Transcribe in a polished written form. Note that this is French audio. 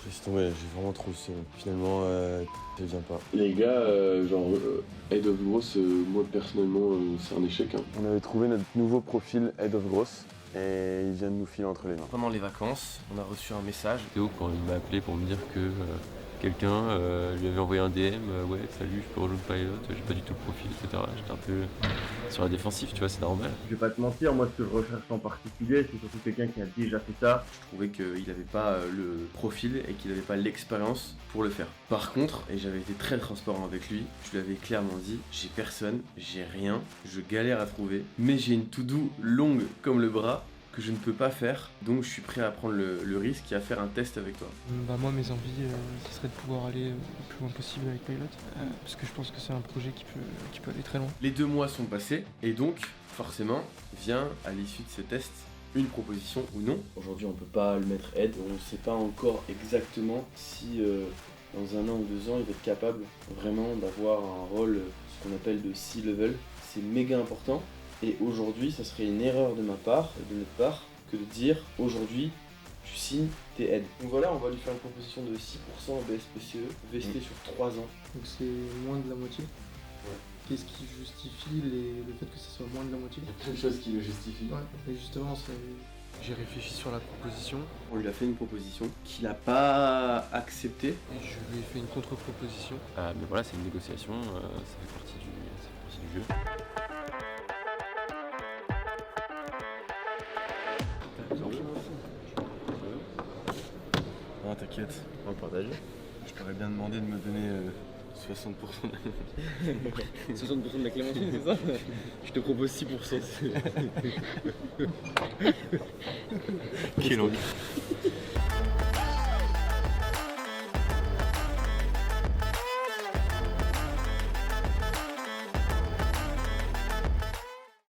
Laisse tomber, j'ai vraiment trop le seum. Finalement, ça vient pas. Les gars, Head of Gross, moi personnellement, c'est un échec. Hein. On avait trouvé notre nouveau profil Head of Gross et il vient de nous filer entre les mains. Pendant les vacances, on a reçu un message. Théo, quand il m'a appelé pour me dire que quelqu'un lui avait envoyé un DM, ouais, salut, je peux rejoindre Pilot, j'ai pas du tout le profil, etc. J'étais un peu sur la défensive, tu vois, c'est normal. Je vais pas te mentir, moi ce que je recherche en particulier, c'est surtout quelqu'un qui a déjà fait ça. Je trouvais qu'il n'avait pas le profil et qu'il n'avait pas l'expérience pour le faire. Par contre, et j'avais été très transparent avec lui, je lui avais clairement dit, j'ai personne, j'ai rien, je galère à trouver, mais j'ai une to-do longue comme le bras que je ne peux pas faire, donc je suis prêt à prendre le risque et à faire un test avec toi. Moi mes envies, ce serait de pouvoir aller le plus loin possible avec Pilot, parce que je pense que c'est un projet qui peut aller très loin. Les 2 mois sont passés, et donc, forcément, vient à l'issue de ce test une proposition ou non. Aujourd'hui, on peut pas le mettre aide, on ne sait pas encore exactement si dans 1 an ou 2 ans, il va être capable vraiment d'avoir un rôle, ce qu'on appelle de C-level. C'est méga important. Et aujourd'hui, ça serait une erreur de ma part, de notre part, que de dire aujourd'hui, tu signes tes aides. Donc voilà, on va lui faire une proposition de 6% en BSPCE, vesté sur 3 ans. Donc c'est moins de la moitié. Ouais. Qu'est-ce qui justifie le fait que ce soit moins de la moitié? Plein de choses qui le justifient. Ouais, mais justement, j'ai réfléchi sur la proposition On lui a fait une proposition qu'il n'a pas acceptée. et je lui ai fait une contre-proposition. Mais voilà, c'est une négociation, ça fait partie du jeu. Non, t'inquiète, on va partager. Je t'aurais bien demandé de me donner 60%. 60% de la clémentine, c'est ça? Je te propose 6%. Quel envie.